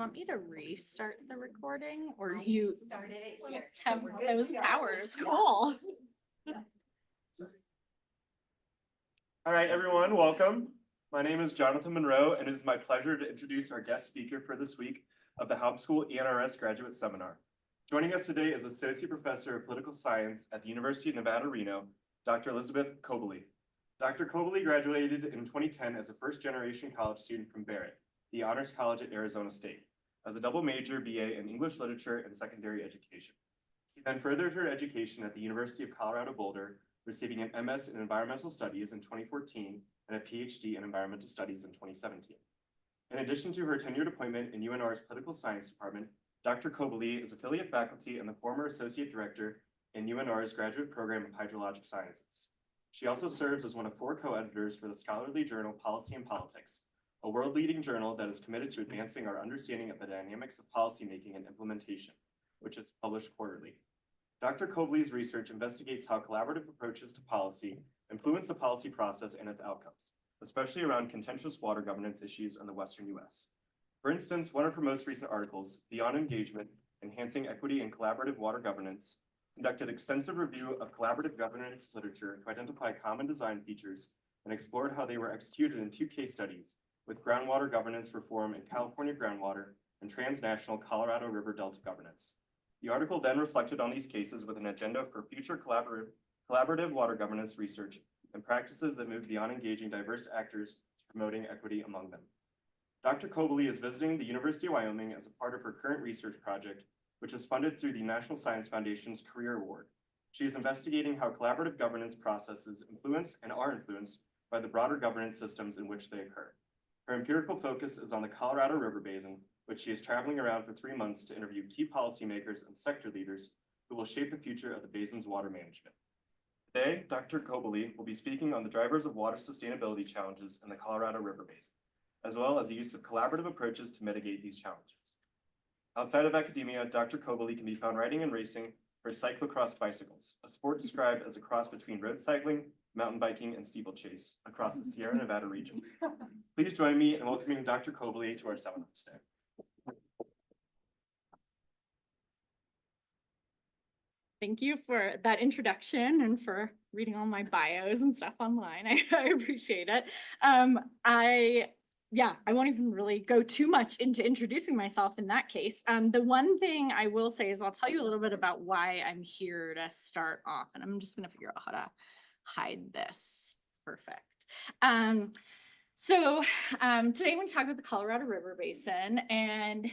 Want me to restart the recording or you started it here. have those powers? Cool. All right, everyone, welcome. My name is Jonathan Monroe, and it is my pleasure to introduce our guest speaker for this week of the Haub School ENRS Graduate Seminar. Joining us today is Associate Professor of Political Science at the University of Nevada, Reno, Dr. Elizabeth Koebele. Dr. Koebele graduated in 2010 as a first-generation college student from Barrett, the Honors College at Arizona State, as a double major BA in English Literature and Secondary Education. She then furthered her education at the University of Colorado Boulder, receiving an MS in Environmental Studies in 2014 and a PhD in Environmental Studies in 2017. In addition to her tenured appointment in UNR's Political Science Department, Dr. Koebele is affiliate faculty and the former Associate Director in UNR's Graduate Program of Hydrologic Sciences. She also serves as one of 4 co-editors for the scholarly journal Policy and Politics, a world-leading journal that is committed to advancing our understanding of the dynamics of policymaking and implementation, which is published quarterly. Dr. Koebele's research investigates how collaborative approaches to policy influence the policy process and its outcomes, especially around contentious water governance issues in the Western US. For instance, one of her most recent articles, Beyond Engagement, Enhancing Equity and Collaborative Water Governance, conducted extensive review of collaborative governance literature to identify common design features and explored how they were executed in 2 case studies with groundwater governance reform in California groundwater and transnational Colorado River Delta governance. The article then reflected on these cases with an agenda for future collaborative water governance research and practices that move beyond engaging diverse actors to promoting equity among them. Dr. Koebele is visiting the University of Wyoming as a part of her current research project, which is funded through the National Science Foundation's Career Award. She is investigating how collaborative governance processes influence and are influenced by the broader governance systems in which they occur. Her empirical focus is on the Colorado River Basin, which she is traveling around for 3 months to interview key policymakers and sector leaders who will shape the future of the basin's water management. Today, Dr. Koebele will be speaking on the drivers of water sustainability challenges in the Colorado River Basin, as well as the use of collaborative approaches to mitigate these challenges. Outside of academia, Dr. Koebele can be found riding and racing for cyclocross bicycles, a sport described as a cross between road cycling, mountain biking, and steeplechase across the Sierra Nevada region. Please join me in welcoming Dr. Koebele to our seminar today. Thank you for that introduction and for reading all my bios and stuff online. I appreciate it. I won't even really go too much into introducing myself in that case. The one thing I will say is I'll tell you a little bit about why I'm here to start off, and I'm just going to figure out how to hide this. Perfect. Today I'm going to talk about the Colorado River Basin, and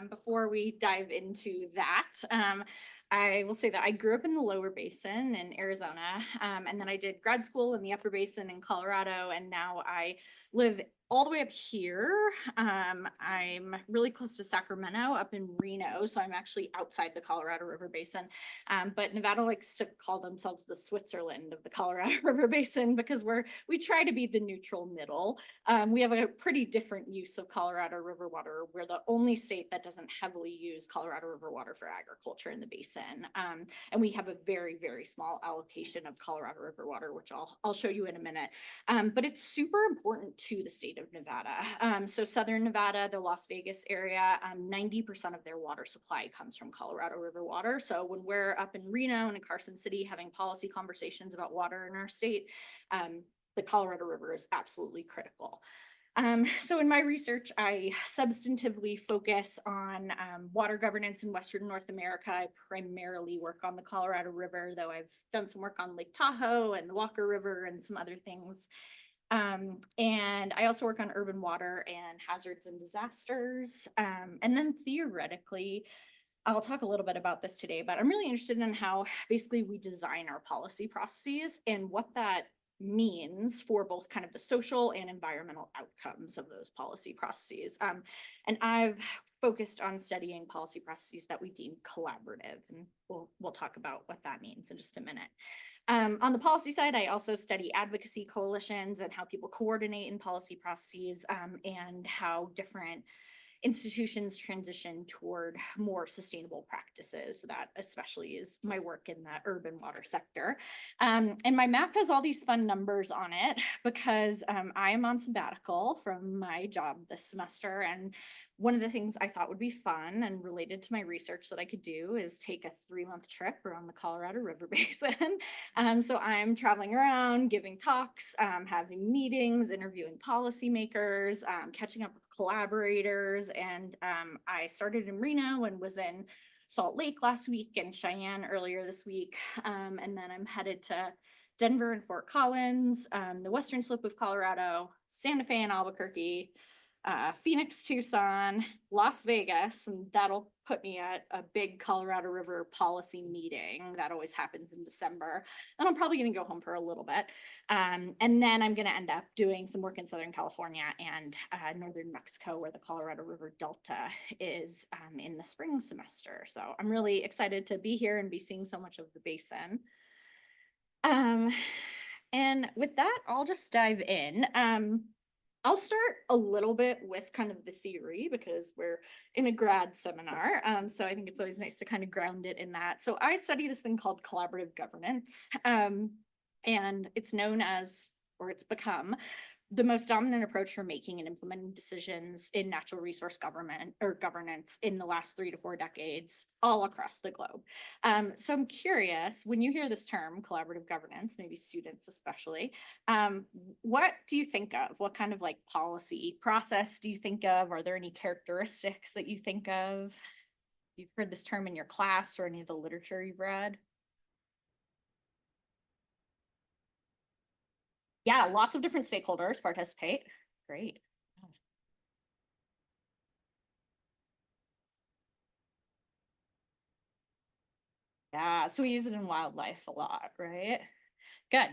before we dive into that, I will say that I grew up in the lower basin in Arizona, and then I did grad school in the upper basin in Colorado, and now I live all the way up here. I'm really close to Sacramento up in Reno, so I'm actually outside the Colorado River Basin. But Nevada likes to call themselves the Switzerland of the Colorado River Basin because we try to be the neutral middle. We have a pretty different use of Colorado River water. We're the only state that doesn't heavily use Colorado River water for agriculture in the basin. And we have a very, very small allocation of Colorado River water, which I'll show you in a minute. But it's super important to the state of Nevada. So Southern Nevada, the Las Vegas area, 90% of their water supply comes from Colorado River water. So when we're up in Reno and in Carson City having policy conversations about water in our state, the Colorado River is absolutely critical. So in my research, I substantively focus on water governance in Western North America. I primarily work on the Colorado River, though I've done some work on Lake Tahoe and the Walker River and some other things. And I also work on urban water and hazards and disasters. And then theoretically, I'll talk a little bit about this today, but I'm really interested in how basically we design our policy processes and what that means for both kind of the social and environmental outcomes of those policy processes. And I've focused on studying policy processes that we deem collaborative, and we'll talk about what that means in just a minute. On the policy side, I also study advocacy coalitions and how people coordinate in policy processes, and how different institutions transition toward more sustainable practices. So that especially is my work in the urban water sector. And my map has all these fun numbers on it because I am on sabbatical from my job this semester, and one of the things I thought would be fun and related to my research that I could do is take a 3-month trip around the Colorado River Basin. So I'm traveling around, giving talks, having meetings, interviewing policymakers, catching up with collaborators. And I started in Reno and was in Salt Lake last week and Cheyenne earlier this week. And then I'm headed to Denver and Fort Collins, the western slope of Colorado, Santa Fe and Albuquerque, Phoenix, Tucson, Las Vegas, and that'll put me at a big Colorado River policy meeting that always happens in December. And I'm probably going to go home for a little bit. And then I'm going to end up doing some work in Southern California and Northern Mexico, where the Colorado River Delta is in the spring semester. So I'm really excited to be here and be seeing so much of the basin. And with that, I'll just dive in. I'll start a little bit with kind of the theory because we're in a grad seminar. So I think it's always nice to kind of ground it in that. So I study this thing called collaborative governance. And it's known as, or it's become, the most dominant approach for making and implementing decisions in natural resource government or governance in the last 3 to 4 decades all across the globe. So I'm curious, when you hear this term, collaborative governance, maybe students especially, what do you think of? What kind of like policy process do you think of? Are there any characteristics that you think of? You've heard this term in your class or any of the literature you've read? Yeah, lots of different stakeholders participate. Great. Yeah, so we use it in wildlife a lot, right? Good.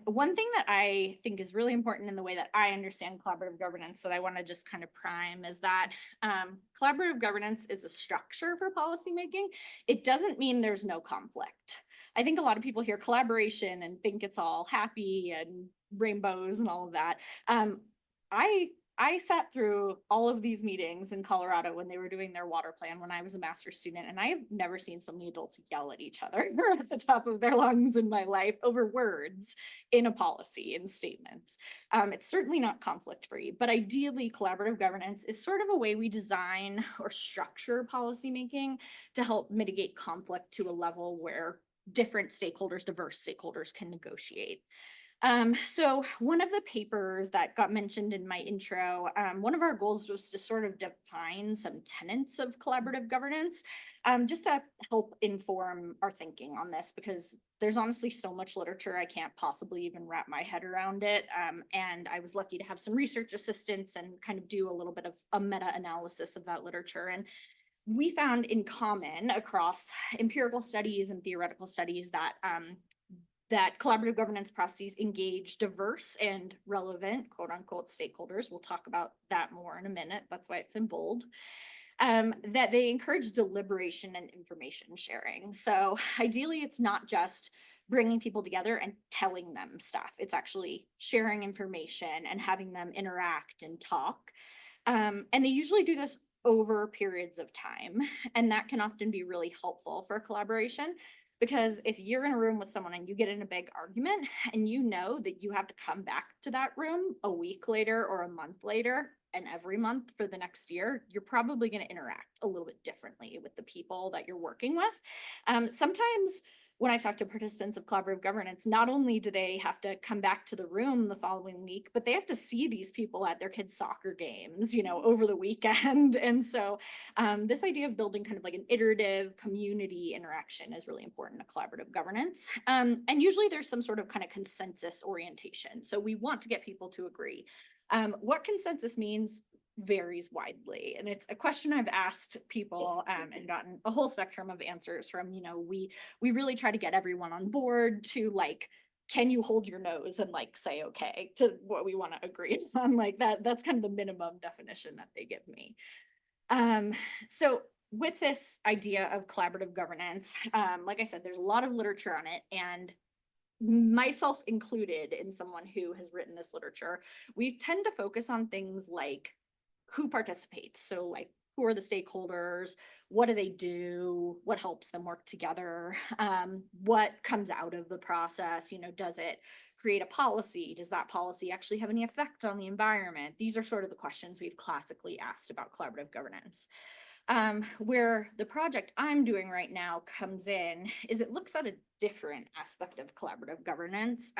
One thing that I think is really important in the way that I understand collaborative governance that I want to just kind of prime is that collaborative governance is a structure for policymaking. It doesn't mean there's no conflict. I think a lot of people hear collaboration and think it's all happy and rainbows and all of that. I sat through all of these meetings in Colorado when they were doing their water plan when I was a master's student, and I have never seen so many adults yell at each other at the top of their lungs in my life over words in a policy and statements. It's certainly not conflict free, but ideally collaborative governance is sort of a way we design or structure policymaking to help mitigate conflict to a level where different stakeholders, diverse stakeholders can negotiate. So one of the papers that got mentioned in my intro, one of our goals was to sort of define some tenets of collaborative governance, just to help inform our thinking on this, because there's honestly so much literature, I can't possibly even wrap my head around it. And I was lucky to have some research assistants and kind of do a little bit of a meta-analysis of that literature. And we found in common across empirical studies and theoretical studies that that collaborative governance processes engage diverse and relevant, quote unquote, stakeholders. We'll talk about that more in a minute. That's why it's in bold. That they encourage deliberation and information sharing. So ideally, it's not just bringing people together and telling them stuff. It's actually sharing information and having them interact and talk. And they usually do this over periods of time. And that can often be really helpful for collaboration. Because if you're in a room with someone and you get in a big argument and you know that you have to come back to that room a week later or a month later and every month for the next year, you're probably going to interact a little bit differently with the people that you're working with. Sometimes when I talk to participants of collaborative governance, not only do they have to come back to the room the following week, but they have to see these people at their kids' soccer games, over the weekend. And so this idea of building kind of like an iterative community interaction is really important to collaborative governance. And usually there's some sort of kind of consensus orientation. So we want to get people to agree. What consensus means varies widely. And it's a question I've asked people and gotten a whole spectrum of answers from. We really try to get everyone on board to like, can you hold your nose and like say okay to what we want to agree on? Like that's kind of the minimum definition that they give me. So with this idea of collaborative governance, like I said, there's a lot of literature on it, and myself included in someone who has written this literature, we tend to focus on things like who participates. So like who are the stakeholders, what do they do, what helps them work together, what comes out of the process, does it create a policy? Does that policy actually have any effect on the environment? These are sort of the questions we've classically asked about collaborative governance. Where the project I'm doing right now comes in is it looks at a different aspect of collaborative governance.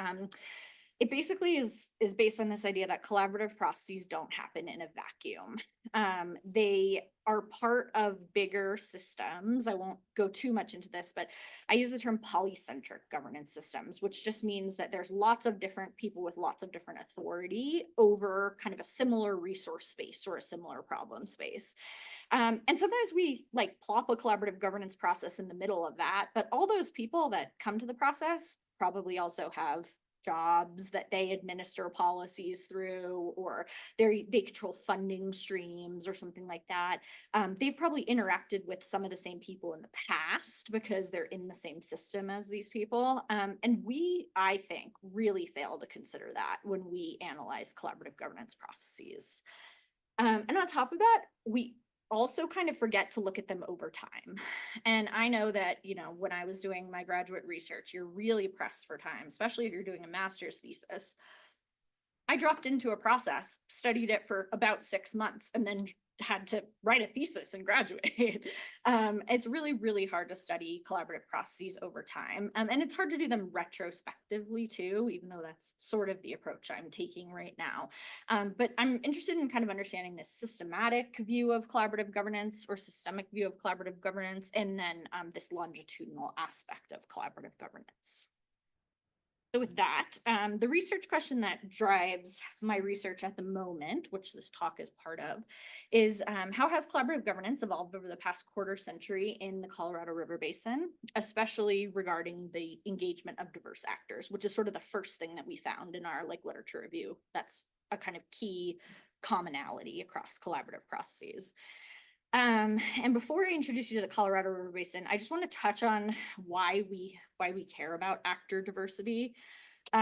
It basically is based on this idea that collaborative processes don't happen in a vacuum. They are part of bigger systems. I won't go too much into this, but I use the term polycentric governance systems, which just means that there's lots of different people with lots of different authority over kind of a similar resource space or a similar problem space. And sometimes we like plop a collaborative governance process in the middle of that, but all those people that come to the process probably also have jobs that they administer policies through, or they control funding streams or something like that. They've probably interacted with some of the same people in the past because they're in the same system as these people. And we, I think, really fail to consider that when we analyze collaborative governance processes. And on top of that, we also kind of forget to look at them over time. And I know that, when I was doing my graduate research, you're really pressed for time, especially if you're doing a master's thesis. I dropped into a process, studied it for about 6 months, and then had to write a thesis and graduate. It's really, really hard to study collaborative processes over time. And it's hard to do them retrospectively too, even though that's sort of the approach I'm taking right now. But I'm interested in kind of understanding this systematic view of collaborative governance or systemic view of collaborative governance, and then this longitudinal aspect of collaborative governance. So with that, the research question that drives my research at the moment, which this talk is part of, is how has collaborative governance evolved over the past quarter century in the Colorado River Basin, especially regarding the engagement of diverse actors, which is sort of the first thing that we found in our literature review. That's a kind of key commonality across collaborative processes. And before I introduce you to the Colorado River Basin, I just want to touch on why we care about actor diversity. We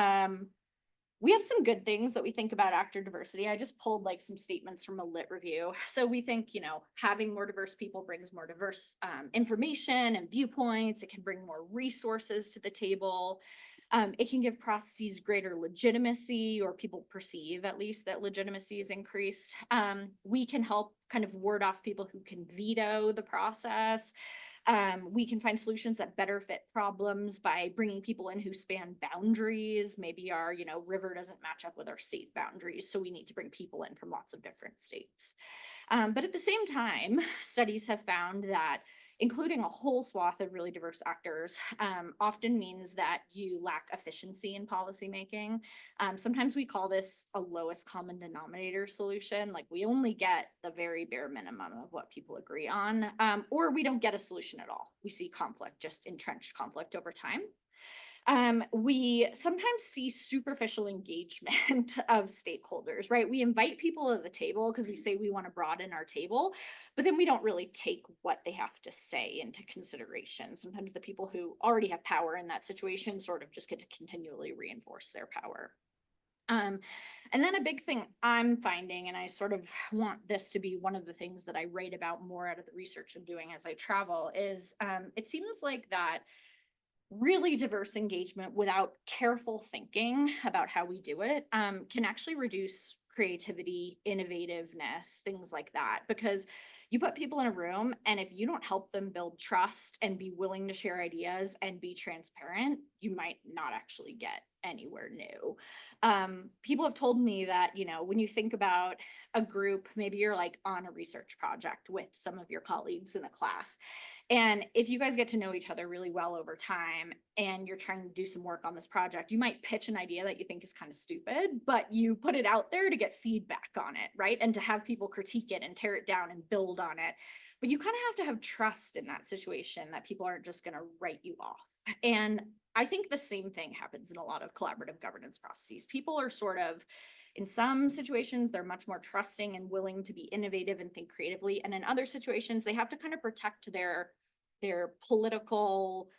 have some good things that we think about actor diversity. I just pulled like some statements from a lit review. So we think, having more diverse people brings more diverse information and viewpoints. It can bring more resources to the table. It can give processes greater legitimacy, or people perceive at least that legitimacy is increased. We can help kind of ward off people who can veto the process. We can find solutions that better fit problems by bringing people in who span boundaries. Maybe our, river doesn't match up with our state boundaries, so we need to bring people in from lots of different states. But at the same time, studies have found that including a whole swath of really diverse actors often means that you lack efficiency in policymaking. Sometimes we call this a lowest common denominator solution. Like we only get the very bare minimum of what people agree on, or we don't get a solution at all. We see conflict, just entrenched conflict over time. We sometimes see superficial engagement of stakeholders, right? We invite people to the table because we say we want to broaden our table, but then we don't really take what they have to say into consideration. Sometimes the people who already have power in that situation sort of just get to continually reinforce their power. And then a big thing I'm finding, and I sort of want this to be one of the things that I write about more out of the research I'm doing as I travel, is it seems like that really diverse engagement without careful thinking about how we do it can actually reduce creativity, innovativeness, things like that. Because you put people in a room, and if you don't help them build trust and be willing to share ideas and be transparent, you might not actually get anywhere new. People have told me that, when you think about a group, maybe you're like on a research project with some of your colleagues in the class. And if you guys get to know each other really well over time and you're trying to do some work on this project, you might pitch an idea that you think is kind of stupid, but you put it out there to get feedback on it, right? And to have people critique it and tear it down and build on it. But you kind of have to have trust in that situation that people aren't just going to write you off. And I think the same thing happens in a lot of collaborative governance processes. People are sort of, in some situations, they're much more trusting and willing to be innovative and think creatively. And in other situations, they have to kind of protect their political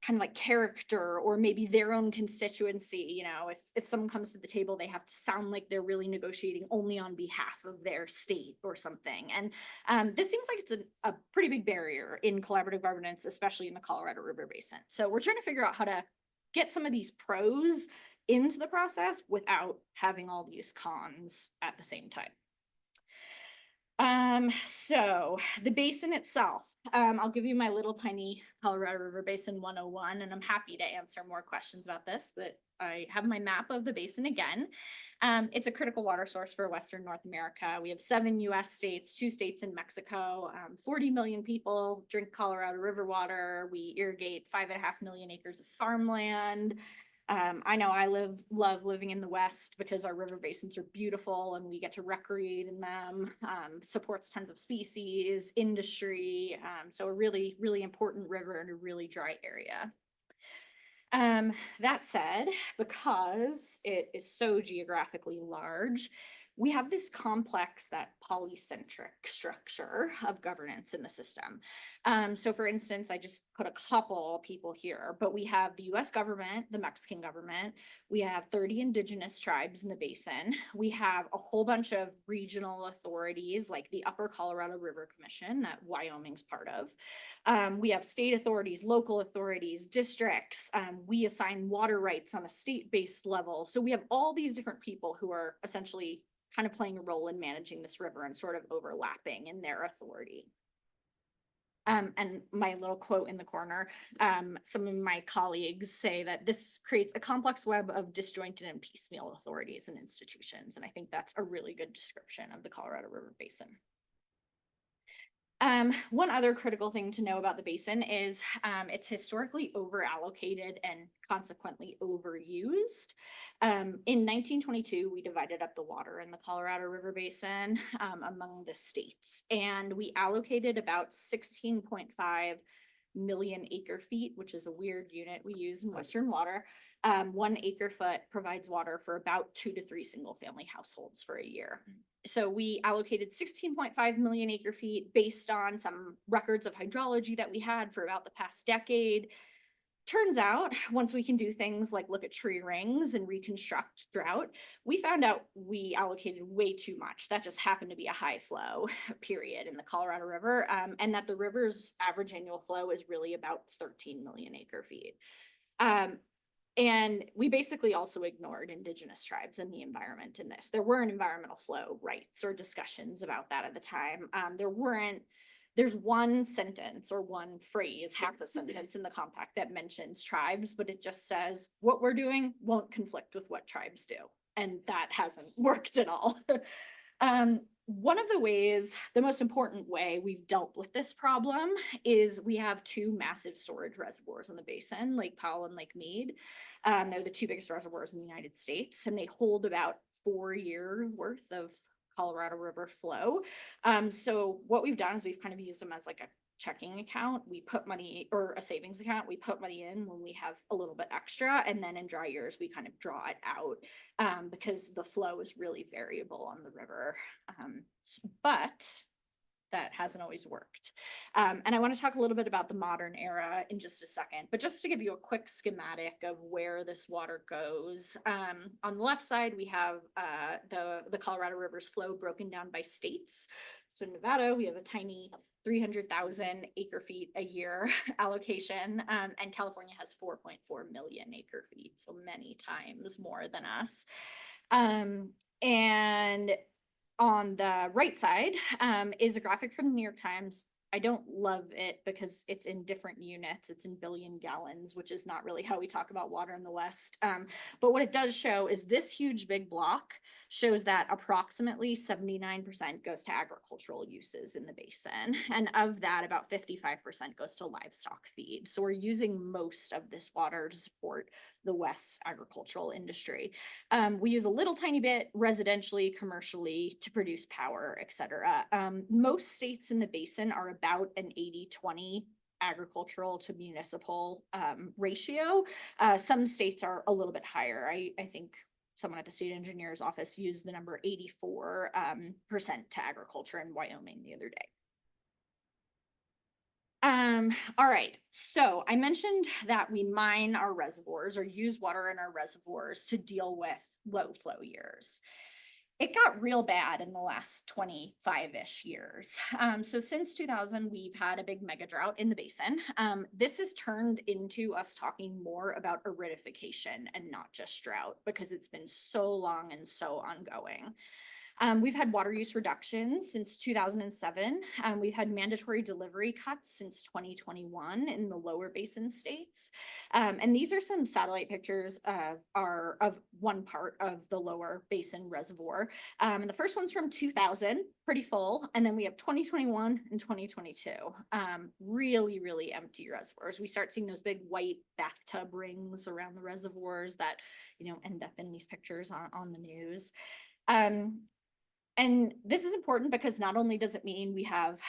kind of like character or maybe their own constituency. You know, if someone comes to the table, they have to sound like they're really negotiating only on behalf of their state or something. And this seems like it's a pretty big barrier in collaborative governance, especially in the Colorado River Basin. So we're trying to figure out how to get some of these pros into the process without having all these cons at the same time. So the basin itself, I'll give you my little tiny Colorado River Basin 101, and I'm happy to answer more questions about this, but I have my map of the basin again. It's a critical water source for Western North America. We have 7 US states, 2 states in Mexico, 40 million people drink Colorado River water. We irrigate 5.5 million acres of farmland. I know I love living in the West because our river basins are beautiful and we get to recreate in them, supports tons of species, industry. So a really, really important river in a really dry area. That said, because it is so geographically large, we have this complex, that polycentric structure of governance in the system. So for instance, I just put a couple people here, but we have the US government, the Mexican government, we have 30 indigenous tribes in the basin, we have a whole bunch of regional authorities like the Upper Colorado River Commission that Wyoming's part of. We have state authorities, local authorities, districts. We assign water rights on a state-based level. So we have all these different people who are essentially kind of playing a role in managing this river and sort of overlapping in their authority. And my little quote in the corner, some of my colleagues say that this creates a complex web of disjointed and piecemeal authorities and institutions. And I think that's a really good description of the Colorado River Basin. One other critical thing to know about the basin is it's historically over-allocated and consequently overused. In 1922, we divided up the water in the Colorado River Basin among the states, and we allocated about 16.5 million acre feet, which is a weird unit we use in Western water. 1 acre foot provides water for about 2 to 3 single family households for a year. So we allocated 16.5 million acre feet based on some records of hydrology that we had for about the past decade. Turns out, once we can do things like look at tree rings and reconstruct drought, we found out we allocated way too much. That just happened to be a high flow period in the Colorado River, and that the river's average annual flow is really about 13 million acre feet. And we basically also ignored indigenous tribes and the environment in this. There weren't environmental flow rights or discussions about that at the time. There's one sentence or one phrase, half a sentence in the compact that mentions tribes, but it just says what we're doing won't conflict with what tribes do. And that hasn't worked at all. One of the ways, the most important way we've dealt with this problem is we have 2 massive storage reservoirs in the basin, Lake Powell and Lake Mead. They're the 2 biggest reservoirs in the United States, and they hold about 4 years worth of Colorado River flow. So what we've done is we've kind of used them as like a checking account. We put money, or a savings account, we put money in when we have a little bit extra, and then in dry years we kind of draw it out because the flow is really variable on the river. But that hasn't always worked. And I want to talk a little bit about the modern era in just a second, but just to give you a quick schematic of where this water goes. On the left side, we have the Colorado River's flow broken down by states. So in Nevada, we have a tiny 300,000 acre feet a year allocation, and California has 4.4 million acre feet, so many times more than us. And on the right side is a graphic from the New York Times. I don't love it because it's in different units. It's in billion gallons, which is not really how we talk about water in the West. But what it does show is this huge big block shows that approximately 79% goes to agricultural uses in the basin. And of that, about 55% goes to livestock feed. So we're using most of this water to support the West's agricultural industry. We use a little tiny bit residentially, commercially to produce power, et cetera. Most states in the basin are about an 80-20 agricultural to municipal ratio. Some states are a little bit higher. I think someone at the state engineer's office used the number 84% to agriculture in Wyoming the other day. All right. So I mentioned that we mine our reservoirs or use water in our reservoirs to deal with low flow years. It got real bad in the last 25-ish years. So since 2000, we've had a big mega drought in the basin. This has turned into us talking more about aridification and not just drought because it's been so long and so ongoing. We've had water use reductions since 2007. We've had mandatory delivery cuts since 2021 in the lower basin states. And these are some satellite pictures of one part of the lower basin reservoir. And the first one's from 2000, pretty full. And then we have 2021 and 2022. Really, really empty reservoirs. We start seeing those big white bathtub rings around the reservoirs that, end up in these pictures on the news. And this is important because not only does it mean we have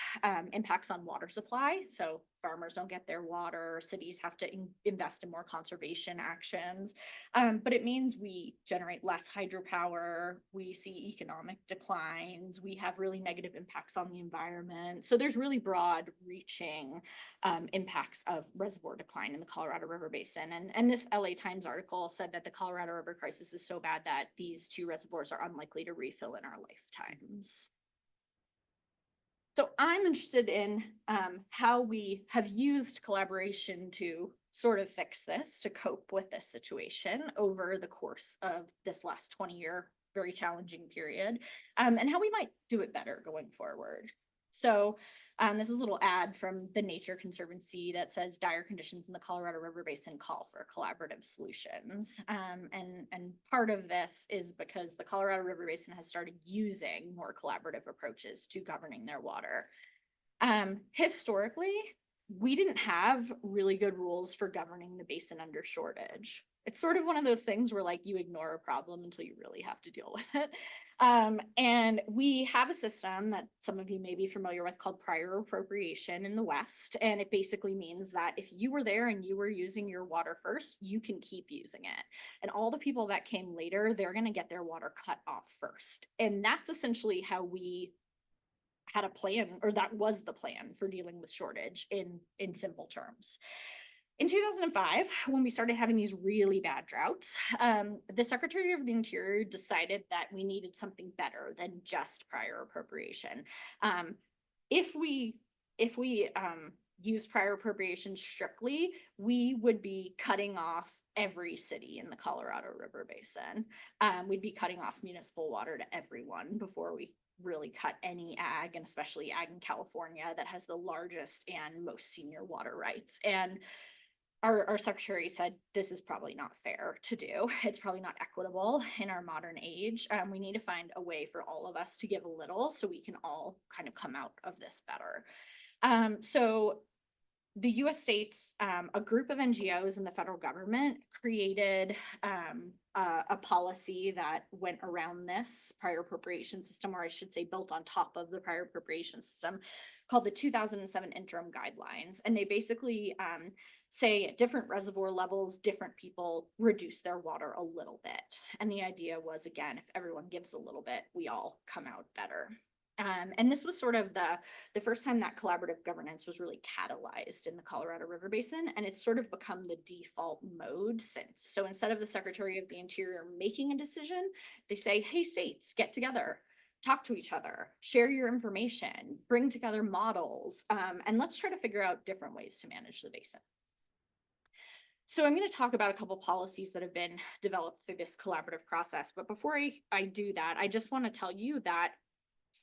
impacts on water supply, so farmers don't get their water, cities have to invest in more conservation actions, but it means we generate less hydropower, we see economic declines, we have really negative impacts on the environment. So there's really broad reaching impacts of reservoir decline in the Colorado River Basin. And this LA Times article said that the Colorado River crisis is so bad that these two reservoirs are unlikely to refill in our lifetimes. So I'm interested in how we have used collaboration to sort of fix this, to cope with this situation over the course of this last 20-year very challenging period, and how we might do it better going forward. So this is a little ad from the Nature Conservancy that says dire conditions in the Colorado River Basin call for collaborative solutions. And part of this is because the Colorado River Basin has started using more collaborative approaches to governing their water. Historically, we didn't have really good rules for governing the basin under shortage. It's sort of one of those things where like you ignore a problem until you really have to deal with it. And we have a system that some of you may be familiar with called prior appropriation in the West. And it basically means that if you were there and you were using your water first, you can keep using it. And all the people that came later, they're going to get their water cut off first. And that's essentially how we had a plan, or that was the plan for dealing with shortage in simple terms. In 2005, when we started having these really bad droughts, the Secretary of the Interior decided that we needed something better than just prior appropriation. If we use prior appropriation strictly, we would be cutting off every city in the Colorado River Basin. We'd be cutting off municipal water to everyone before we really cut any ag, and especially ag in California that has the largest and most senior water rights. And our secretary said, this is probably not fair to do. It's probably not equitable in our modern age. We need to find a way for all of us to give a little so we can all kind of come out of this better. So the US states, a group of NGOs and the federal government created a policy that went around this prior appropriation system, or I should say built on top of the prior appropriation system, called the 2007 Interim Guidelines. And they basically say at different reservoir levels, different people reduce their water a little bit. And the idea was, again, if everyone gives a little bit, we all come out better. And this was sort of the first time that collaborative governance was really catalyzed in the Colorado River Basin, and it's sort of become the default mode since. So instead of the Secretary of the Interior making a decision, they say, hey, states, get together, talk to each other, share your information, bring together models, and let's try to figure out different ways to manage the basin. So I'm going to talk about a couple policies that have been developed through this collaborative process. But before I do that, I just want to tell you that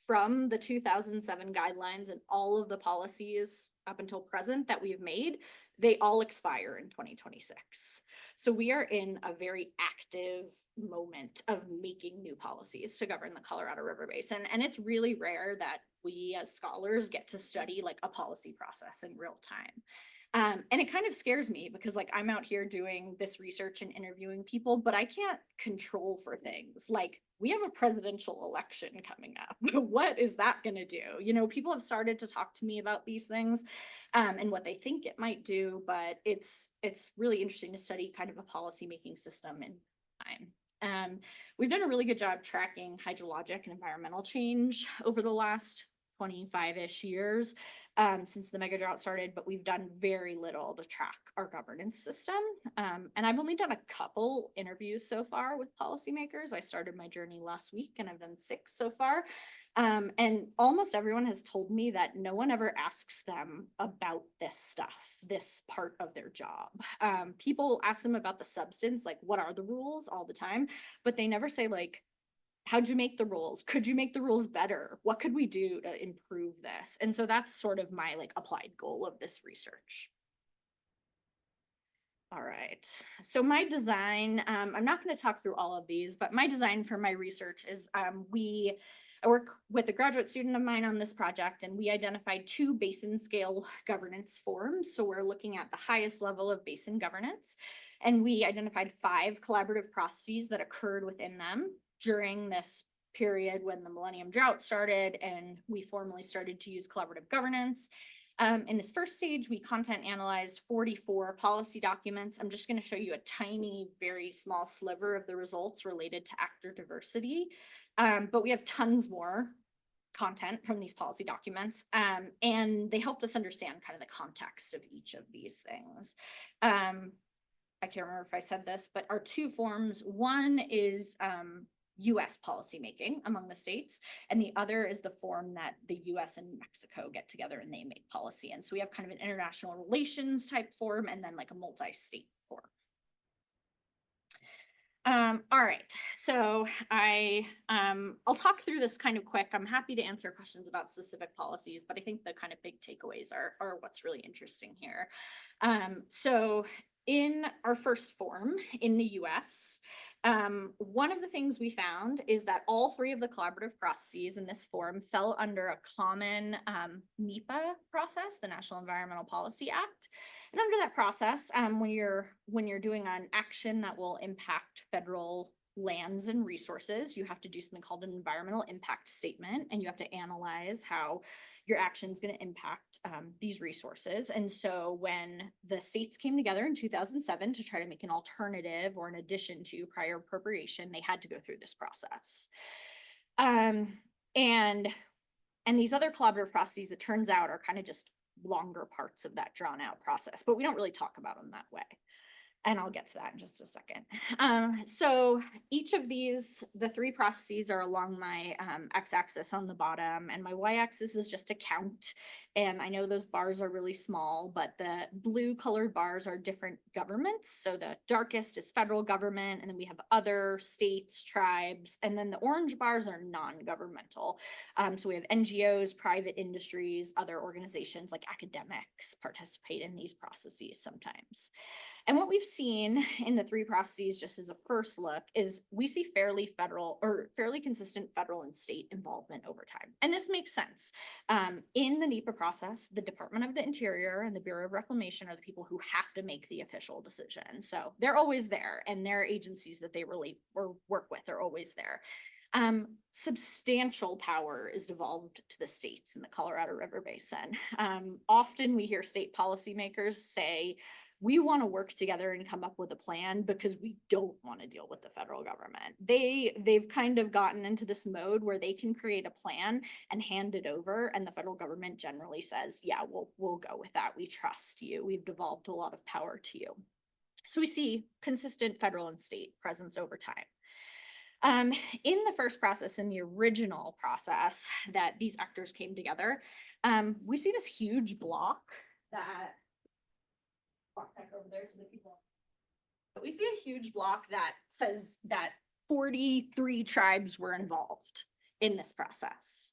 from the 2007 guidelines and all of the policies up until present that we've made, they all expire in 2026. So we are in a very active moment of making new policies to govern the Colorado River Basin. And it's really rare that we as scholars get to study like a policy process in real time. And it kind of scares me because like I'm out here doing this research and interviewing people, but I can't control for things. Like we have a presidential election coming up. What is that going to do? You know, people have started to talk to me about these things and what they think it might do, but it's really interesting to study kind of a policy making system in time. We've done a really good job tracking hydrologic and environmental change over the last 25-ish years since the mega drought started, but we've done very little to track our governance system. And I've only done a couple interviews so far with policymakers. I started my journey last week and I've done 6 so far. And almost everyone has told me that no one ever asks them about this stuff, this part of their job. People ask them about the substance, like what are the rules, all the time, but they never say like, how'd you make the rules? Could you make the rules better? What could we do to improve this? And so that's sort of my like applied goal of this research. All right, so my design, I'm not going to talk through all of these, but my design for my research is I work with a graduate student of mine on this project, and we identified 2 basin scale governance forms. So we're looking at the highest level of basin governance, and we identified 5 collaborative processes that occurred within them during this period when the Millennium Drought started, and we formally started to use collaborative governance. In this first stage, we content analyzed 44 policy documents. I'm just going to show you a tiny, very small sliver of the results related to actor diversity. But we have tons more content from these policy documents. And they helped us understand kind of the context of each of these things. I can't remember if I said this, but our 2 forms, one is US policymaking among the states, and the other is the form that the US and Mexico get together and they make policy. And so we have kind of an international relations type form and then like a multi-state form. All right, so I'll talk through this kind of quick. I'm happy to answer questions about specific policies, but I think the kind of big takeaways are what's really interesting here. So in our first form in the US, one of the things we found is that all 3 of the collaborative processes in this form fell under a common NEPA process, the National Environmental Policy Act. And under that process, when you're doing an action that will impact federal lands and resources, you have to do something called an environmental impact statement, and you have to analyze how your action is going to impact these resources. And so when the states came together in 2007 to try to make an alternative or an addition to prior appropriation, they had to go through this process. And these other collaborative processes, it turns out, are kind of just longer parts of that drawn out process, but we don't really talk about them that way. And I'll get to that in just a second. So each of these, the 3 processes are along my x-axis on the bottom, and my y-axis is just a count. And I know those bars are really small, but the blue colored bars are different governments. So the darkest is federal government, and then we have other states, tribes, and then the orange bars are non-governmental. So we have NGOs, private industries, other organizations like academics participate in these processes sometimes. And what we've seen in the 3 processes, just as a first look, is we see fairly consistent federal and state involvement over time. And this makes sense. In the NEPA process, the Department of the Interior and the Bureau of Reclamation are the people who have to make the official decision. So they're always there, and their agencies that they relate or work with are always there. Substantial power is devolved to the states in the Colorado River Basin. Often we hear state policymakers say, we want to work together and come up with a plan because we don't want to deal with the federal government. They've kind of gotten into this mode where they can create a plan and hand it over, and the federal government generally says, yeah, we'll go with that. We trust you. We've devolved a lot of power to you. So we see consistent federal and state presence over time. In the first process, in the original process that these actors came together, we see this huge block that back over there so that people. But we see a huge block that says that 43 tribes were involved in this process.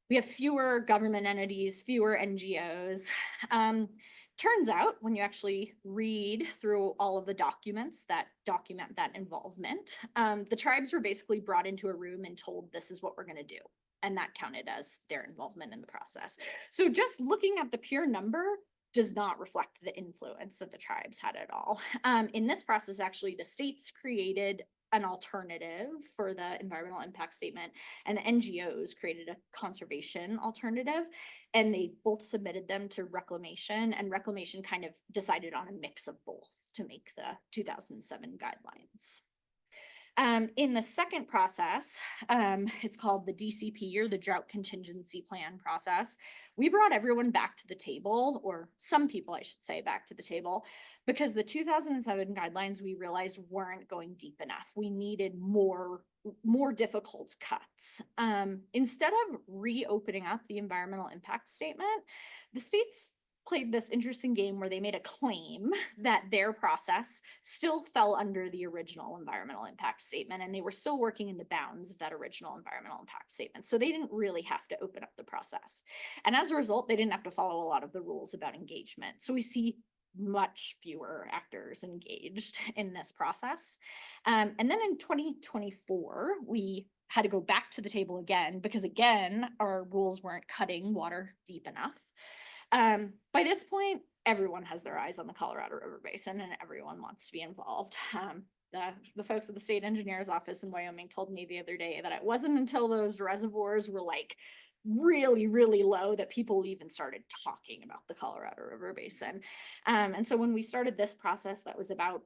We have fewer government entities, fewer NGOs. Turns out, when you actually read through all of the documents that document that involvement, the tribes were basically brought into a room and told, this is what we're going to do. And that counted as their involvement in the process. So just looking at the pure number does not reflect the influence that the tribes had at all. In this process, actually, the states created an alternative for the environmental impact statement, and the NGOs created a conservation alternative, and they both submitted them to Reclamation, and Reclamation kind of decided on a mix of both to make the 2007 guidelines. In the second process, it's called the DCP, or the Drought Contingency Plan process. We brought everyone back to the table, or some people, I should say, back to the table, because the 2007 guidelines we realized weren't going deep enough. We needed more difficult cuts. Instead of reopening up the environmental impact statement, the states played this interesting game where they made a claim that their process still fell under the original environmental impact statement, and they were still working in the bounds of that original environmental impact statement. So they didn't really have to open up the process. And as a result, they didn't have to follow a lot of the rules about engagement. So we see much fewer actors engaged in this process. And then in 2024, we had to go back to the table again, because again, our rules weren't cutting water deep enough. By this point, everyone has their eyes on the Colorado River Basin and everyone wants to be involved. The folks at the state engineer's office in Wyoming told me the other day that it wasn't until those reservoirs were like really, really low that people even started talking about the Colorado River Basin. And so when we started this process, that was about,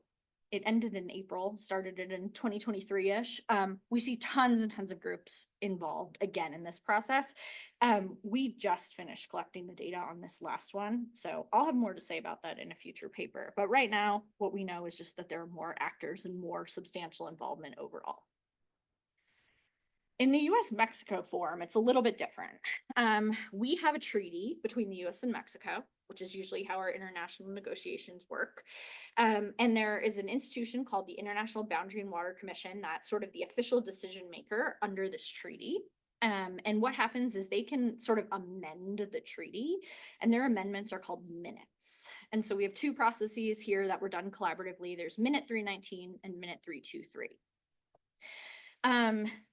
it ended in April, started it in 2023-ish. We see tons and tons of groups involved again in this process. We just finished collecting the data on this last one, so I'll have more to say about that in a future paper. But right now, what we know is just that there are more actors and more substantial involvement overall. In the US-Mexico forum, it's a little bit different. We have a treaty between the US and Mexico, which is usually how our international negotiations work. And there is an institution called the International Boundary and Water Commission that's sort of the official decision maker under this treaty. And what happens is they can sort of amend the treaty, and their amendments are called minutes. And so we have two processes here that were done collaboratively. There's Minute 319 and Minute 323.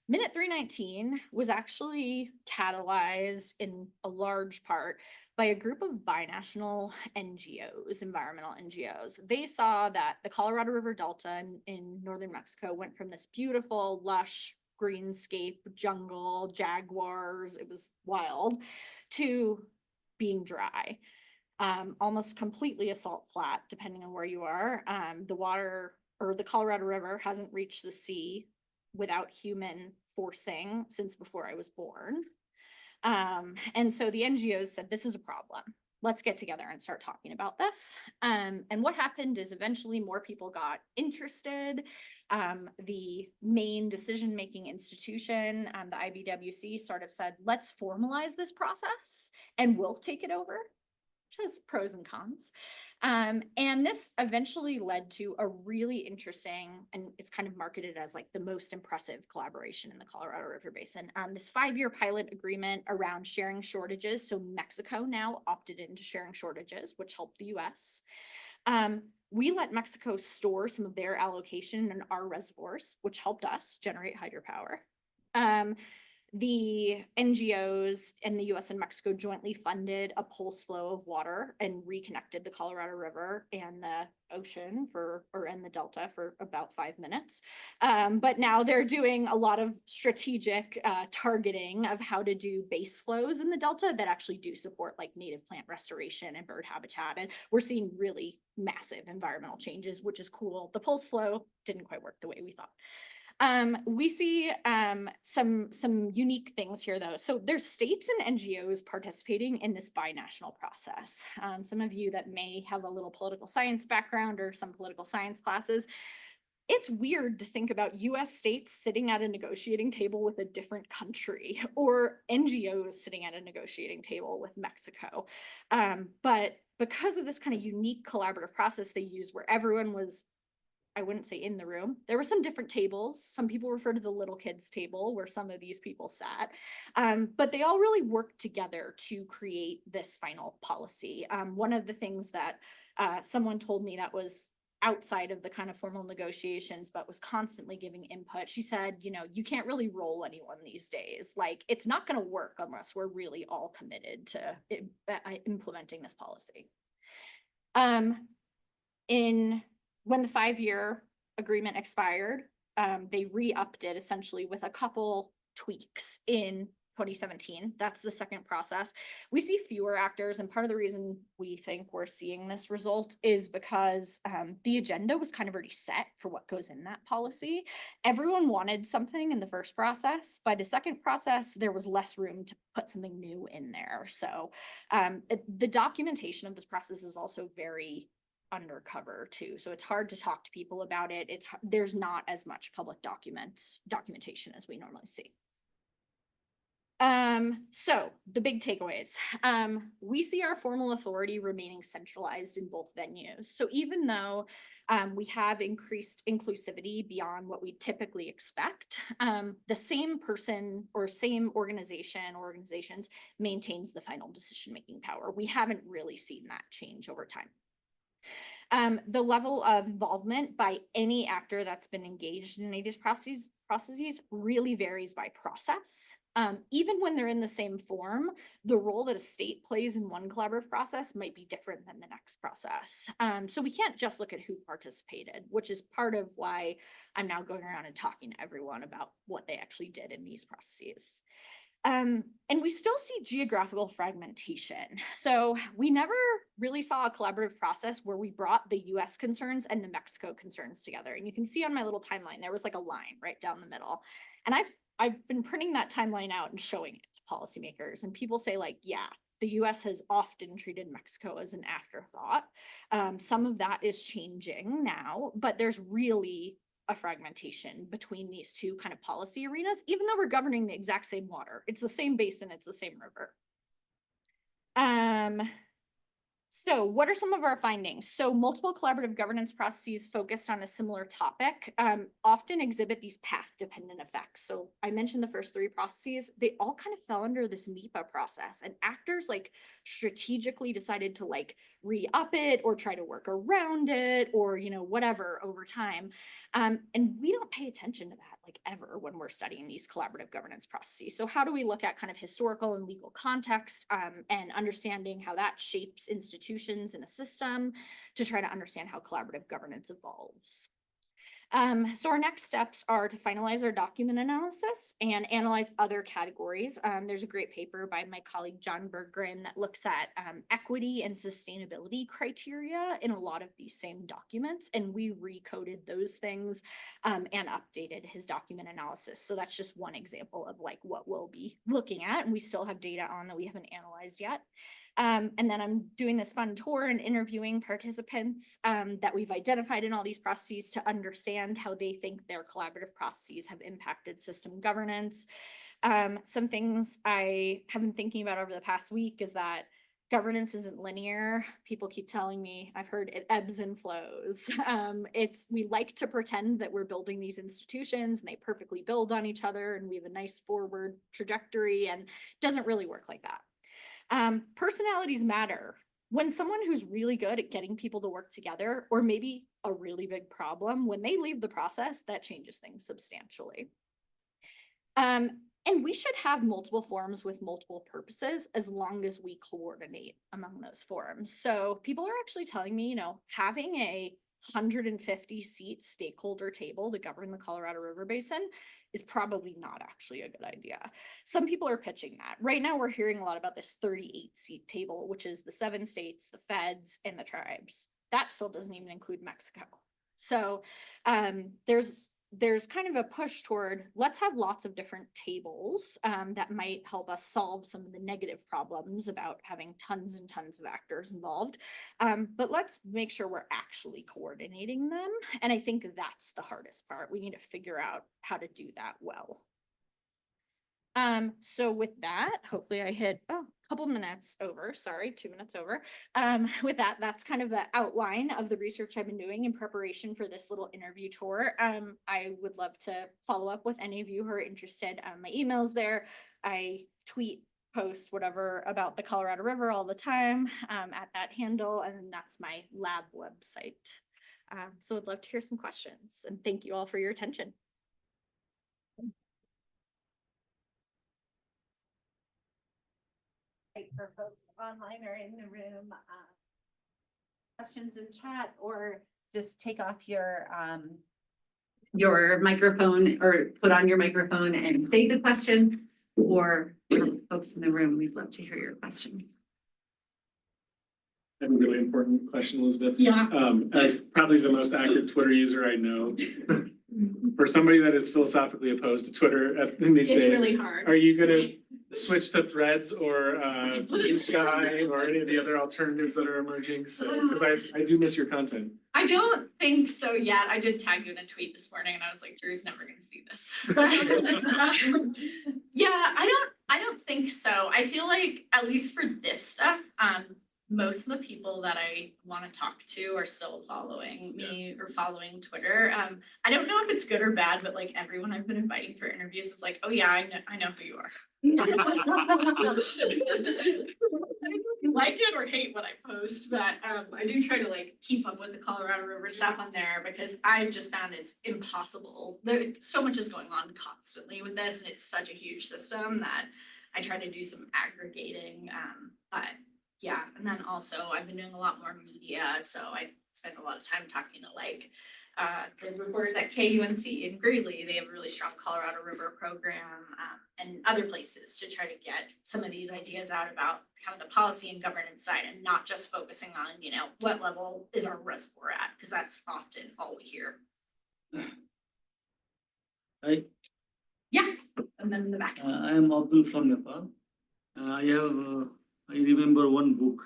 Minute 319 was actually catalyzed in a large part by a group of binational NGOs, environmental NGOs. They saw that the Colorado River Delta in northern Mexico went from this beautiful, lush greenscape, jungle, jaguars, it was wild, to being dry. Almost completely a salt flat, depending on where you are. The water, or the Colorado River, hasn't reached the sea without human forcing since before I was born. And so the NGOs said, this is a problem. Let's get together and start talking about this. And what happened is eventually more people got interested. The main decision-making institution, the IBWC, sort of said, let's formalize this process and we'll take it over, which has pros and cons. And this eventually led to a really interesting, and it's kind of marketed as like the most impressive collaboration in the Colorado River Basin. This 5-year pilot agreement around sharing shortages. So Mexico now opted into sharing shortages, which helped the US. We let Mexico store some of their allocation in our reservoirs, which helped us generate hydropower. The NGOs in the US and Mexico jointly funded a pulse flow of water and reconnected the Colorado River and the ocean and the Delta for about 5 minutes. But now they're doing a lot of strategic targeting of how to do base flows in the Delta that actually do support like native plant restoration and bird habitat. And we're seeing really massive environmental changes, which is cool. The pulse flow didn't quite work the way we thought. We see some unique things here though. So there's states and NGOs participating in this binational process. Some of you that may have a little political science background or some political science classes, it's weird to think about US states sitting at a negotiating table with a different country, or NGOs sitting at a negotiating table with Mexico. But because of this kind of unique collaborative process they use where everyone was, I wouldn't say in the room. There were some different tables. Some people refer to the little kids table where some of these people sat, but they all really worked together to create this final policy. One of the things that someone told me that was outside of the kind of formal negotiations, but was constantly giving input. She said, you know, you can't really roll anyone these days. Like, it's not going to work unless we're really all committed to implementing this policy. When the 5-year agreement expired, they re-upped it essentially with a couple tweaks in 2017. That's the second process. We see fewer actors, and part of the reason we think we're seeing this result is because the agenda was kind of already set for what goes in that policy. Everyone wanted something in the first process. By the second process, there was less room to put something new in there. So the documentation of this process is also very undercover too. So it's hard to talk to people about it. There's not as much public documentation as we normally see. So the big takeaways, we see our formal authority remaining centralized in both venues. So even though we have increased inclusivity beyond what we typically expect, the same person or same organization or organizations maintains the final decision-making power. We haven't really seen that change over time. The level of involvement by any actor that's been engaged in any of these processes really varies by process. Even when they're in the same form, the role that a state plays in one collaborative process might be different than the next process. So we can't just look at who participated, which is part of why I'm now going around and talking to everyone about what they actually did in these processes. And we still see geographical fragmentation. So we never really saw a collaborative process where we brought the US concerns and the Mexico concerns together. And you can see on my little timeline, there was like a line right down the middle. And I've been printing that timeline out and showing it to policymakers. And people say like, yeah, the US has often treated Mexico as an afterthought. Some of that is changing now, but there's really a fragmentation between these two kind of policy arenas, even though we're governing the exact same water. It's the same basin, it's the same river. So what are some of our findings? So multiple collaborative governance processes focused on a similar topic often exhibit these path-dependent effects. So I mentioned the first three processes, they all kind of fell under this NEPA process, and actors like strategically decided to like re-up it or try to work around it or, you know, whatever over time. And we don't pay attention to that like ever when we're studying these collaborative governance processes. So how do we look at kind of historical and legal context and understanding how that shapes institutions in a system to try to understand how collaborative governance evolves? So our next steps are to finalize our document analysis and analyze other categories. There's a great paper by my colleague John Berggren that looks at equity and sustainability criteria in a lot of these same documents, and we recoded those things and updated his document analysis. So that's just one example of like what we'll be looking at, and we still have data on that we haven't analyzed yet. And then I'm doing this fun tour and interviewing participants that we've identified in all these processes to understand how they think their collaborative processes have impacted system governance. Some things I have been thinking about over the past week is that governance isn't linear. People keep telling me, I've heard it ebbs and flows. We like to pretend that we're building these institutions and they perfectly build on each other and we have a nice forward trajectory, and it doesn't really work like that. Personalities matter. When someone who's really good at getting people to work together, or maybe a really big problem, when they leave the process, that changes things substantially. And we should have multiple forums with multiple purposes as long as we coordinate among those forums. So people are actually telling me, you know, having a 150 seat stakeholder table to govern the Colorado River Basin is probably not actually a good idea. Some people are pitching that. Right now we're hearing a lot about this 38 seat table, which is the 7 states, the feds, and the tribes. That still doesn't even include Mexico. So there's kind of a push toward, let's have lots of different tables that might help us solve some of the negative problems about having tons and tons of actors involved. But let's make sure we're actually coordinating them. And I think that's the hardest part. We need to figure out how to do that well. So with that, hopefully I hit a couple minutes over, sorry, 2 minutes over. With that, that's kind of the outline of the research I've been doing in preparation for this little interview tour. I would love to follow up with any of you who are interested. My email's there. I tweet, post whatever about the Colorado River all the time at that handle, and that's my lab website. So I'd love to hear some questions, and thank you all for your attention. For folks online or in the room, questions in chat, or just take off your microphone or put on your microphone and say the question. or folks in the room, we'd love to hear your questions. I have a really important question, Elizabeth. Yeah. As probably the most active Twitter user I know, for somebody that is philosophically opposed to Twitter in these It's days, really hard. are you gonna switch to Threads or Blue Sky or any of the other alternatives that are emerging? So, because I do miss your content. I don't think so yet. I did tag you in a tweet this morning and I was like, Drew's never gonna see this. Yeah, I don't think so. I feel like, at least for this stuff, most of the people that I want to talk to are still following me or following Twitter. I don't know if it's good or bad, but like everyone I've been inviting for interviews is like, oh yeah, I know who you are. You like it or hate what I post, but I do try to like keep up with the Colorado River stuff on there because I've just found it's impossible. So much is going on constantly with this, and it's such a huge system that I try to do some aggregating. But yeah, and then also I've been doing a lot more media, so I spend a lot of time talking to like the reporters at KUNC in Greeley. They have a really strong Colorado River program, and other places to try to get some of these ideas out about kind of the policy and governance side, and not just focusing on, you know, what level is our reservoir at, because that's often all we hear. Hi, Yeah, and then in the back. I am Abdul from Nepal. I remember one book,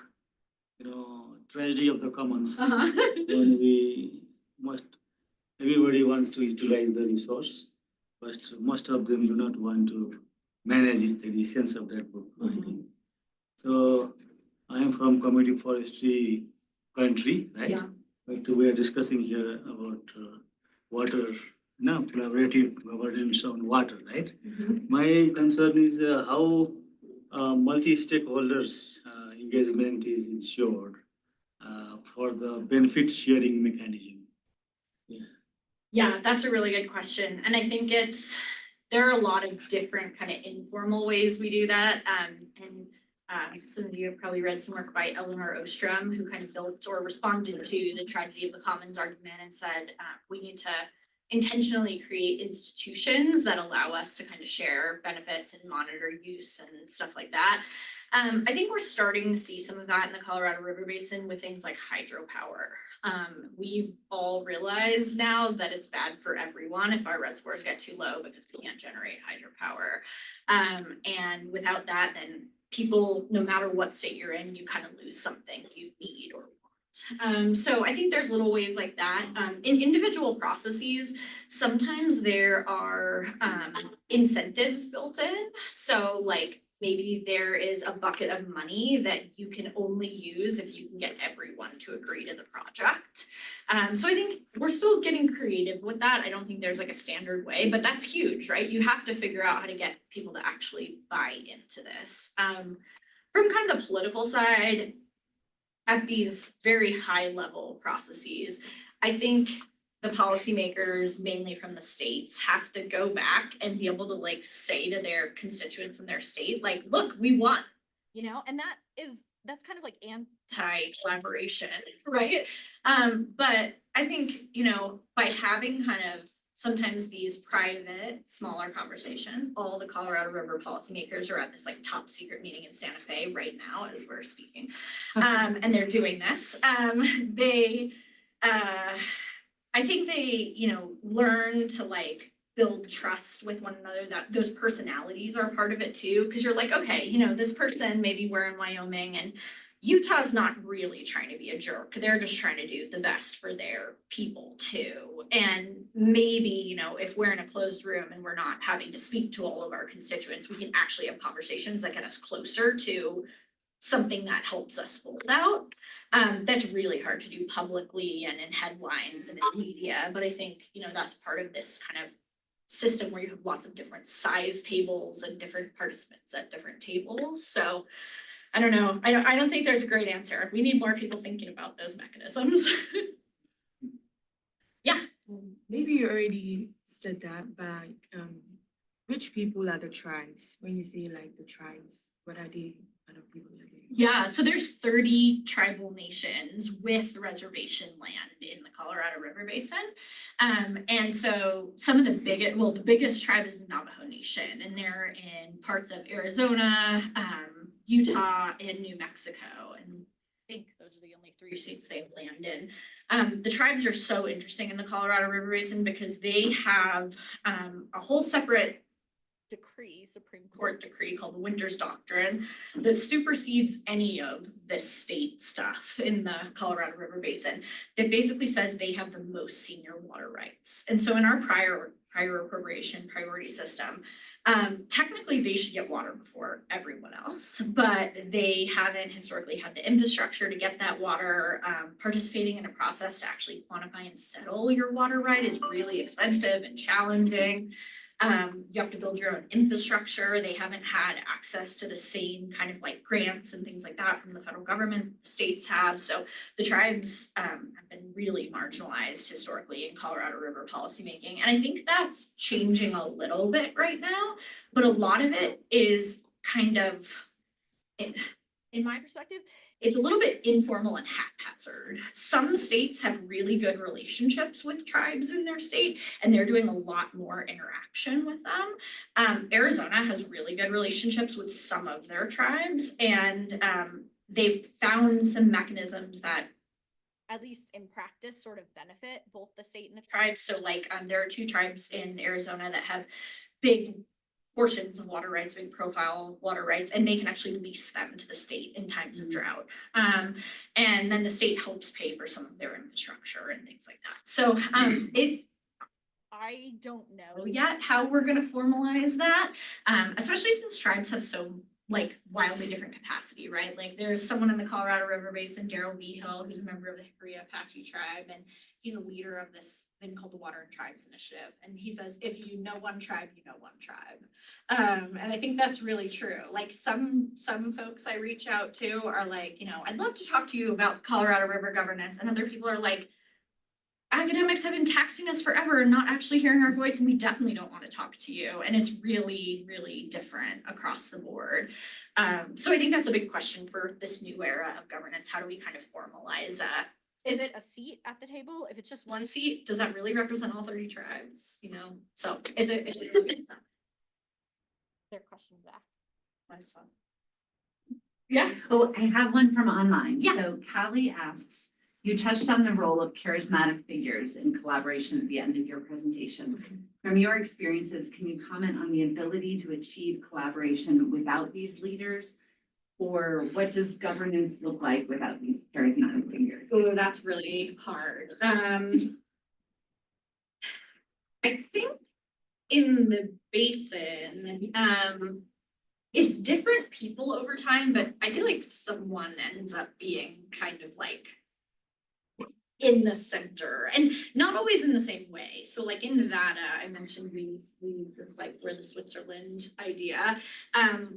Tragedy of the Commons. When everybody wants to utilize the resource, but most of them do not want to manage it, the essence of that book, I think. So I am from community forestry country, right? Yeah. But we are discussing here about water, collaborative governance on water, right? My concern is how multi-stakeholders engagement is ensured for the benefit sharing mechanism. Yeah, that's a really good question. And I think there are a lot of different kind of informal ways we do that. Some of you have probably read some work by Eleanor Ostrom, who kind of built or responded to the tragedy of the commons argument and said, we need to intentionally create institutions that allow us to kind of share benefits and monitor use and stuff like that. I think we're starting to see some of that in the Colorado River Basin with things like hydropower. We've all realized now that it's bad for everyone if our reservoirs get too low because we can't generate hydropower. And without that, then people, no matter what state you're in, you kind of lose something you need or want. So I think there's little ways like that. In individual processes, sometimes there are incentives built in. So like maybe there is a bucket of money that you can only use if you can get everyone to agree to the project. So I think we're still getting creative with that. I don't think there's like a standard way, but that's huge, right? You have to figure out how to get people to actually buy into this. From kind of the political side, at these very high level processes, I think the policymakers, mainly from the states, have to go back and be able to like say to their constituents in their state, like, look, we want, you know, and that's kind of like anti-collaboration, right? But I think, you know, by having kind of sometimes these private, smaller conversations, all the Colorado River policymakers are at this like top secret meeting in Santa Fe right now as we're speaking. And they're doing this. I think they, you know, learn to like build trust with one another, that those personalities are part of it too. Cause you're like, okay, you know, this person, maybe we're in Wyoming and Utah's not really trying to be a jerk. They're just trying to do the best for their people too. And maybe, you know, if we're in a closed room and we're not having to speak to all of our constituents, we can actually have conversations that get us closer to something that helps us both out. That's really hard to do publicly and in headlines and in media, but I think, you know, that's part of this kind of system where you have lots of different size tables and different participants at different tables. So I don't know. I don't think there's a great answer. We need more people thinking about those mechanisms. Yeah. Maybe you already said that, but which people are the tribes? When you say like the tribes, what are they I know people that do. Yeah, so there's 30 tribal nations with reservation land in the Colorado River Basin. And so some of the the biggest tribe is the Navajo Nation, and they're in parts of Arizona, Utah, and New Mexico. And I think those are the only 3 states they have land in. The tribes are so interesting in the Colorado River Basin because they have a whole separate Supreme Court decree called the Winters Doctrine that supersedes any of the state stuff in the Colorado River Basin. That basically says they have the most senior water rights. And so in our prior appropriation priority system, technically they should get water before everyone else, but they haven't historically had the infrastructure to get that water. Participating in a process to actually quantify and settle your water right is really expensive and challenging. You have to build your own infrastructure. They haven't had access to the same kind of like grants and things like that from the federal government. States have. So the tribes have been really marginalized historically in Colorado River policymaking. And I think that's changing a little bit right now, but a lot of it is kind of, in my perspective, it's a little bit informal and haphazard. Some states have really good relationships with tribes in their state, and they're doing a lot more interaction with them. Arizona has really good relationships with some of their tribes, and they've found some mechanisms that, at least in practice, sort of benefit both the state and the tribes. So like there are 2 tribes in Arizona that have big portions of water rights, big profile water rights, and they can actually lease them to the state in times of drought. And then the state helps pay for some of their infrastructure and things like that. So I don't know yet how we're gonna formalize that, especially since tribes have so like wildly different capacity, right? Like there's someone in the Colorado River Basin, Daryl V. Hill, who's a member of the Hickory Apache tribe, and he's a leader of this thing called the Water and Tribes Initiative. And he says, if you know one tribe, you know one tribe. And I think that's really true. Like some folks I reach out to are like, you know, I'd love to talk to you about Colorado River governance. And other people are like, academics have been taxing us forever and not actually hearing our voice, and we definitely don't want to talk to you. And it's really, really different across the board. So I think that's a big question for this new era of governance. How do we kind of formalize is it a seat at the table? If it's just one seat, does that really represent all 30 tribes? You know, so it's a really big stuff. Their question back. Yeah. Oh, I have one from online. Yeah. So Callie asks, you touched on the role of charismatic figures in collaboration at the end of your presentation. From your experiences, can you comment on the ability to achieve collaboration without these leaders? Or what does governance look like without these charismatic figures? Oh, that's really hard. I think in the basin, it's different people over time, but I feel like someone ends up being kind of like in the center, and not always in the same way. So like in Nevada, I mentioned we this like we're the Switzerland idea.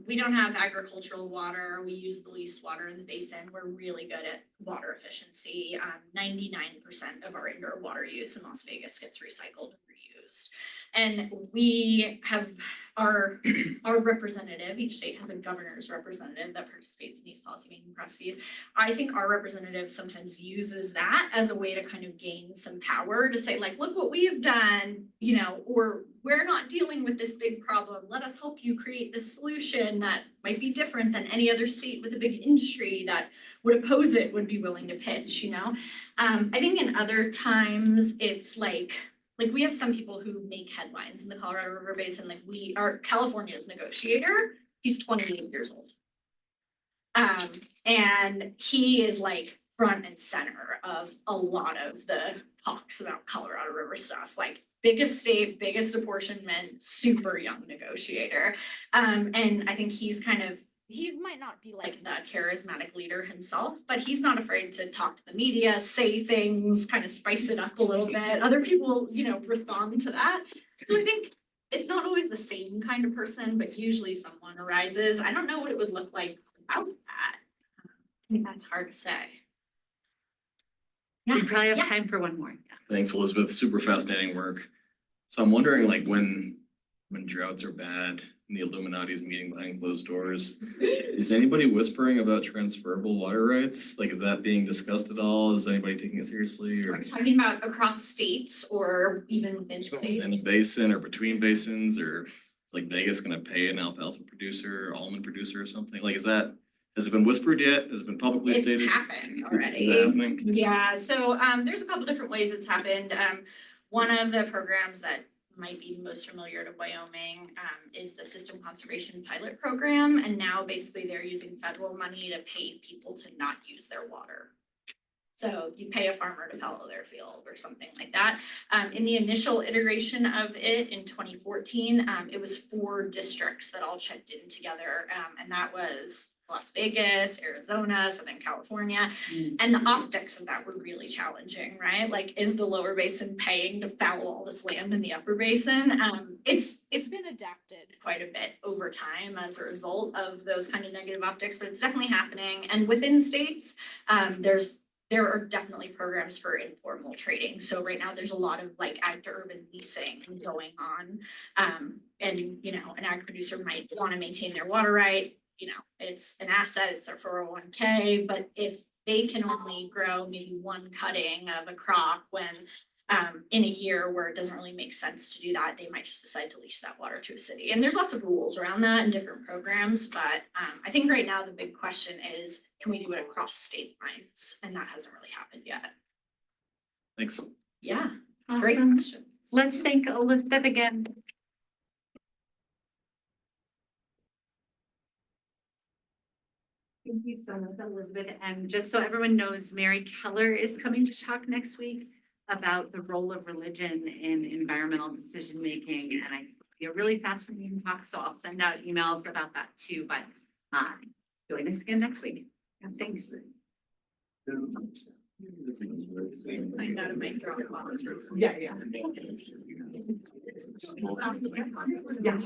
We don't have agricultural water. We use the least water in the basin. We're really good at water efficiency. 99% of our indoor water use in Las Vegas gets recycled and reused. And we have our representative, each state has a governor's representative that participates in these policymaking processes. I think our representative sometimes uses that as a way to kind of gain some power to say like, look what we have done, you know, or we're not dealing with this big problem. Let us help you create this solution that might be different than any other state with a big industry that would oppose it would be willing to pitch, you know? I think in other times it's like we have some people who make headlines in the Colorado River Basin. Like we are California's negotiator. He's 28 years old. And he is like front and center of a lot of the talks about Colorado River stuff. Like biggest state, biggest apportionment, super young negotiator. And I think he might not be like the charismatic leader himself, but he's not afraid to talk to the media, say things, kind of spice it up a little bit. Other people, you know, respond to that. So I think it's not always the same kind of person, but usually someone arises. I don't know what it would look like without that. I think that's hard to say. Yeah. We probably have time for one more. Thanks, Elizabeth. Super fascinating work. So I'm wondering, like, when droughts are bad, and the Illuminati is meeting behind closed doors. Is anybody whispering about transferable water rights? Like, is that being discussed at all? Is anybody taking it seriously Are or you talking about across states or even within in states? a basin or between basins, or is like Vegas gonna pay an alfalfa producer or almond producer or something? Like, has it been whispered yet? Has it been publicly stated? It's happened Is already. it happening? Yeah, so there's a couple different ways it's happened. One of the programs that might be most familiar to Wyoming is the System Conservation Pilot Program. And now basically they're using federal money to pay people to not use their water. So you pay a farmer to fallow their field or something like that. In the initial iteration of it in 2014, it was 4 districts that all checked in together. And that was Las Vegas, Arizona, Southern California. And the optics of that were really challenging, right? Like, is the lower basin paying to fallow all this land in the upper basin? It's been adapted quite a bit over time as a result of those kind of negative optics, but it's definitely happening. And within states, there are definitely programs for informal trading. So right now there's a lot of like ag to urban leasing going on. And you know, an ag producer might want to maintain their water right. You know, it's an asset, it's their 401k, but if they can only grow maybe 1 cutting of a crop when in a year where it doesn't really make sense to do that, they might just decide to lease that water to a city. And there's lots of rules around that and different programs, but I think right now the big question is, can we do it across state lines? And that hasn't really happened yet. Thanks. Yeah, great Awesome. question. Let's thank Elizabeth again. Thank you so much, Elizabeth. And just so everyone knows, Mary Keller is coming to talk next week about the role of religion in environmental decision-making. And I think it'll be a really fascinating talk, so I'll send out emails about that too, but join us again next week. Yeah, thanks. Find out about your Yeah, yeah. Yeah.